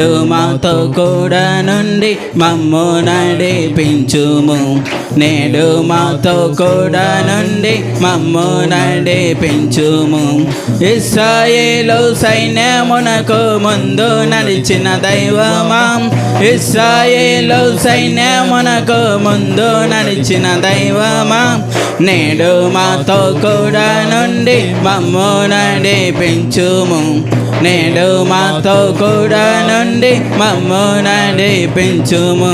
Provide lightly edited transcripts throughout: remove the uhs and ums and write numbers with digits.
మాతో కూడా నుండి మమ్ము నడిపించుము. నేడు మాతో కూడా నుండి మమ్ము నడిపించుము. ఇశ్రాయేలు సైన్యమునకు ముందు నడిచిన దైవమా, ఇశ్రాయేలు సైన్యమునకు ముందు నడిచిన దైవమా, నేడు మాతో కూడా నుండి మమ్ము నడిపించుము. నేడు మాతో కూడా నుండి మమ్ము నడిపించుము.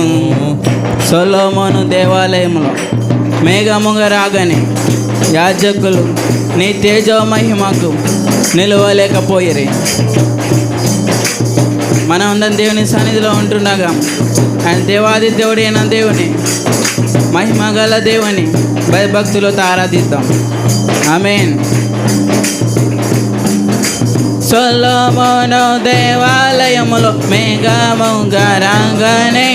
సొలొమోను దేవాలయంలో మేఘముగా రాగానే యాజకులు నీ తేజో మహిమకు నిలవలేకపోయిరి. మనం అందరం దేవుని సన్నిధిలో ఉంటుండగా ఆయన దేవాది దేవుడు అయిన దేవుని, మహిమ గల దేవుని భయభక్తులతో ఆరాధిద్దాం. ఆమేన్. సొలొమోను దేవాలయములో మేఘముగా రాగానే,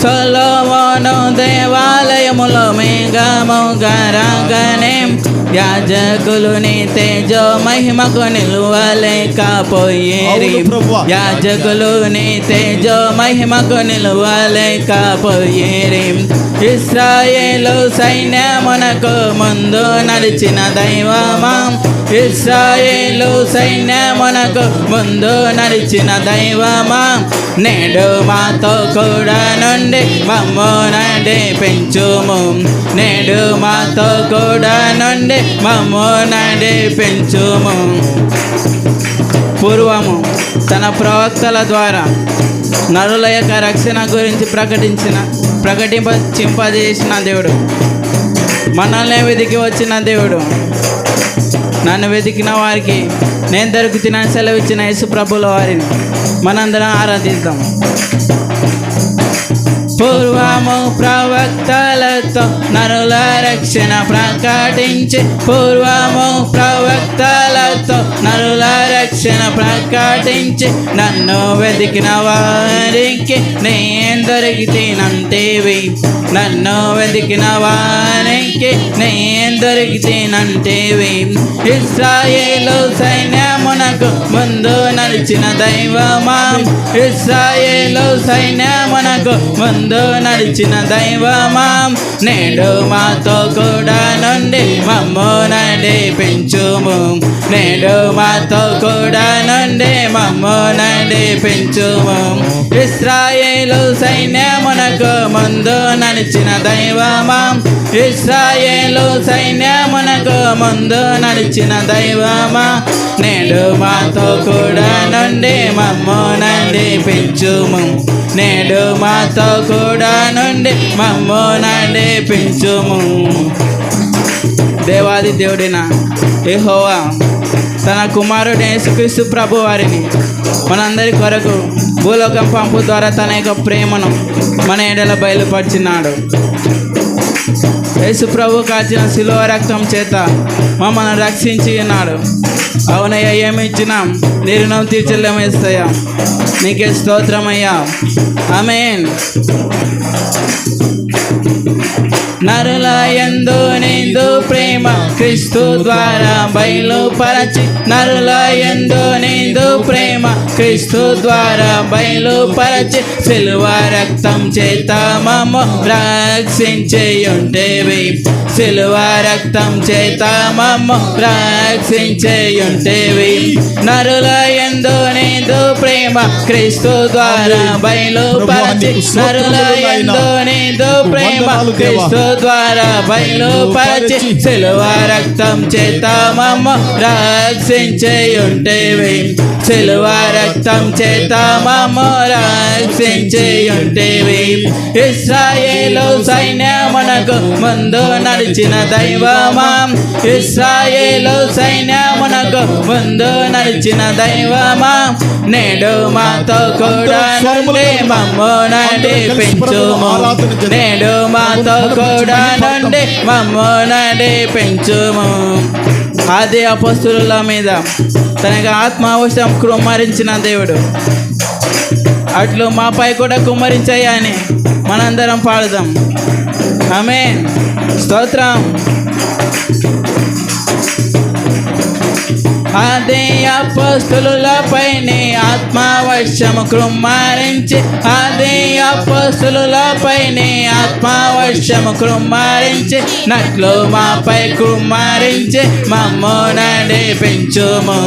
సొలొమోను దేవాలయములో మేఘముగా రాగానే యాజకులు నీ తేజో మహిమకు నిలువలేకపోయేరి. యాజకులు నీ తేజో మహిమకు నిలువలేకపోయేరి. ఇశ్రాయేలు సైన్యమునకు ముందు నడిచిన దైవమా, ఇశ్రాయేలు సైన్యమునకు ముందు నడిచిన దైవమా, నేడు మాతో కూడా నుండి మమ్ము నడిపించుము. నేడు మాతో కూడా నుండి మమ్ము నడిపించుము. పూర్వము తన ప్రవక్తల ద్వారా నరుల యొక్క రక్షణ గురించి ప్రకటింపజేసిన దేవుడు, మనల్ని వెతికి వచ్చిన దేవుడు, నన్ను వెతికిన వారికి నేను దొరుకుతున్నాను సెలవిచ్చిన యేసు ప్రభుల వారిని మనందరం ఆరాధిద్దాం. పూర్వము ప్రవక్తలతో నరుల రక్షణ ప్రకటించి, పూర్వము ప్రవక్తలతో నరుల రక్షణ ప్రకటించి, నన్ను వెతికిన వారికి నేను దొరికితేనంటేవి. నన్ను వెతికిన వారికి నేను దొరికితేనంటేవి. ఇశ్రాయేలు సైన్యమునకు ముందు నడిచిన దైవమా, ఇశ్రాయేలు సైన్యమునకు ముందు నడిచిన దైవమా, నేడు మాతో కూడా నుండి మమ్ము నడిపించుము. నేడు మాతో కూడా నుండి మమ్ము నడిపించుము. ఇశ్రాయేలు సైన్యమునకు ముందు నడిచిన దైవమా, ఇశ్రాయేలు సైన్యమునకు ముందు నడిచిన దైవమా, నేడు మాతో కూడా నుండి మమ్ము నడిపించుము. నేడు మాతో కూడా నుండి మమ్ము నడిపించుము. దేవాది దేవుడిన యెహోవా తన కుమారుడు యేసుక్రీస్తు ప్రభు వారిని మనందరి కొరకు భూలోకం పంపు ద్వారా తన యొక్క ప్రేమను మన ఎడల బయలుపరిచినాడు. యేసు ప్రభు కాచిన శిలువ రక్తం చేత మమ్మల్ని రక్షించి ఉన్నాడు. అవునయ్యా, ఏమి ఇచ్చినాం నీ రుణం తీర్చలేమేస్తయ్యా. నీకే స్తోత్రమయ్యా. ఆమేన్. నరుల యందు నీదు ప్రేమ క్రీస్తు ద్వారా బయలుపరచి, నరుల యందు నీదు ప్రేమ క్రీస్తు ద్వారా బయలుపరచి, సిలువ రక్తం చేత మమ్ము రక్షించేయుంటేవి. సిలువ రక్తం చేత మమ్ము రక్షించేయుంటేవి. నరుల యందు నీదు ప్రేమ క్రీస్తు ద్వారా బయలుపరచి, నరుల యందు నీదు ప్రేమ క్రీస్తు ద్వారా బయలుపరచి, సిలువ రక్తం చేత మమ్ము రక్షించేయుంటేవి. సిలువ రక్తం చేత మమ్ము రక్షించేయుంటేవి. ఇశ్రాయేలు సైన్యమునకు ముందు నడిచిన దైవమా, ఇశ్రాయేలు సైన్యమునకు ముందు నడిచిన దైవమా, నేడు మాతో కూడా నుండి మమ్ము నడిపించుము. నేడు మాతో కూడా నుండి మమ్ము నడిపించుము. ఆది అపొస్తలుల మీద తనకు ఆత్మావశం కుమ్మరించిన దేవుడు అట్లు మాపై కూడా కుమ్మరించాయి అని మనందరం పాడుదాం. ఆమేన్. స్తోత్రం. అదే అపోస్తులపైనే ఆత్మవర్షము కృమ్మరించి, అదే అపోస్తులపైనే ఆత్మవర్షము కృమ్మరించి, నట్లు మాపై కృమ్మరించి మమ్ము నడిపించుము,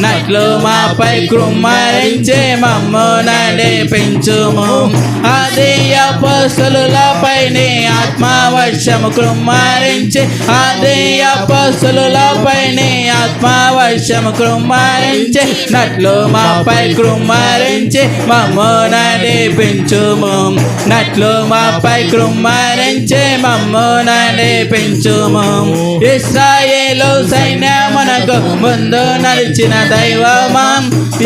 నట్లు మాపై కృమ్మరించి మమ్ము నడిపించుము. అదే అపోస్తులపైనే ఆత్మవర్షము కృమ్మరించి, అదే అపోస్తులపైనే ఆత్మవర్షము కృమ్మరించి, నట్లు మాపై కృమ్మరించి మమ్ము నడిపించుము, నట్లు మాపై కృమ్మరించి మమ్ము నడిపించుము. ఇశ్రాయేలు సైన్యమునకు ముందు నడిచిన దైవమా,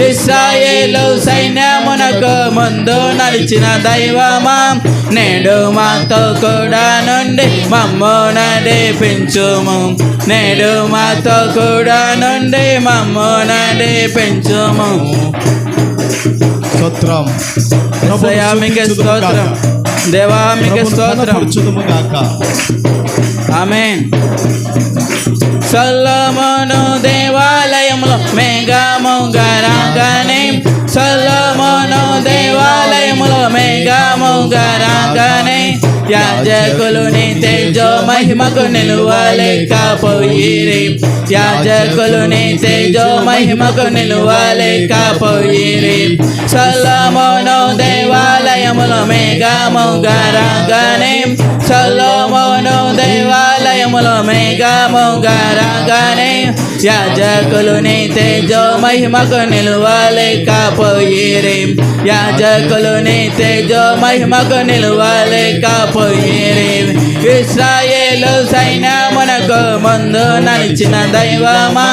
ఇశ్రాయేలు సైన్యమునకు ముందు నడిచిన దైవమా, నేడు మాతో కూడా నుండి మమ్ము నడిపించుము, నేడు మాతో కూడా నుండి మమ్ము నడిపించుము. స్తోత్రం యేసయ్యా మీకే స్తోత్రం, దేవా మీకే స్తోత్రం. ఆమేన్. సొలొమోను దేవాలయంలో మేఘముగా రాగానే, సొలొమోను దేవాలయంలో మేఘముగా రాగానే, యాజకులుని తేజో మహిమకు నిలువలేకపోయిరి, యాజకులుని తేజో మహిమకు నిలువలేకపోయిరి. సొలొమోను దేవాలయములో మేఘముగా రాగానే, సొలొమోను దేవాలయములో మేఘముగా రాగానే, యాజకులుని తేజో మహిమకు నిలువలేకపోయిరి, యాజకులుని తేజో మహిమకు నిలువలేకపోయిరి. ఇశ్రాయేలు సైన్యమునకు ముందు నడిచిన దైవమా,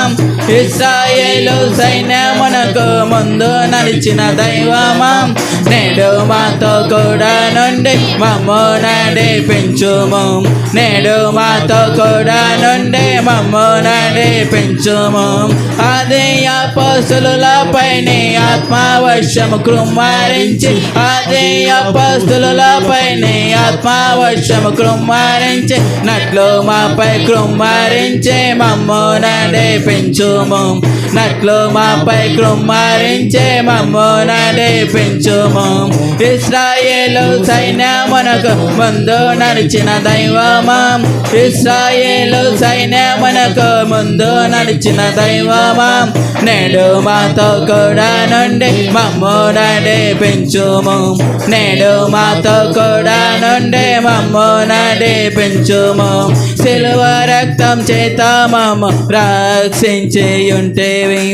ఇశ్రాయేలు సైన్యమునకు ముందు నడిచిన దైవమా, నేడు మాతో కూడా నుండి మమ్ము నడిపించుము, నేడు మాతో కూడా నుండి మమ్ము నడిపించుము. అదే అపోస్తులపైనే ఆత్మవర్షము కృమ్మరించి, అదే అపోస్తులపైనే ఆత్మవర్షము కృమ్మరించి, నట్లు మాపై కృమ్మరించి మమ్ము నడిపించుము, నట్లు మాపై కృమ్మరించి మమ్ము నడిపించుము. ఇశ్రాయేలు సైన్యమునకు ముందు నడిచిన దైవమా, ఇశ్రాయేలు సైన్యమునకు ముందు నడిచిన దైవమా, నేడు మాతో కూడా నుండి మమ్ము నడిపించుము, నేడు మాతో కూడా నుండి మమ్ము నడిపించుము. సిలువ రక్తం చేత మమ్ము రక్షించి ఉంటేవి,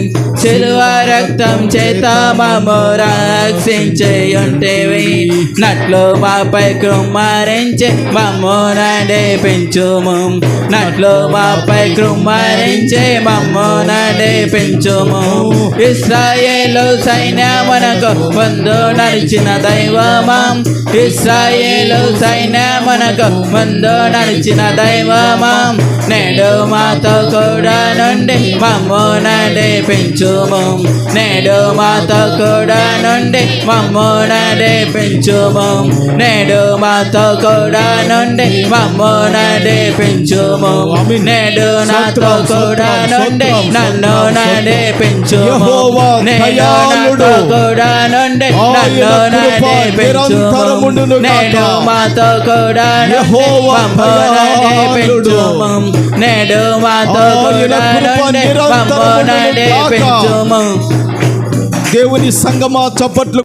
సిలువ రక్తం చేత మమ్ము రక్షించి ఉంటేవి, నట్లు మాపై కృమ్మరించి మమ్ము నడిపించుము, నట్లు మాపై కృమ్మరించి మమ్ము నడిపించుము. ఇశ్రాయేలు సైన్యమునకు ముందు నడిచిన దైవమా, ఇశ్రాయేలు సైన్యమునకు ముందు నడిచిన దైవమా, నేడు మాతో కూడా నుండి మమ్ము నడిపించుము, నేడు మాతో కూడా నుండి మమ్ము నడిపించుము, నేడు మాతో కూడా నుండి మమ్ము నడిపించుము, నేడు నాతో కూడా నుండి నన్ను నడిపించుము, నేడు నాతో కూడా నుండి నన్ను నడిపించుము, నేడు మాతో కూడా నుండి మమ్ము నడిపించుము, నేడు మాతో కూడా నుండి మమ్ము నడిపించుము. దేవుని సంగమా చప్పట్లు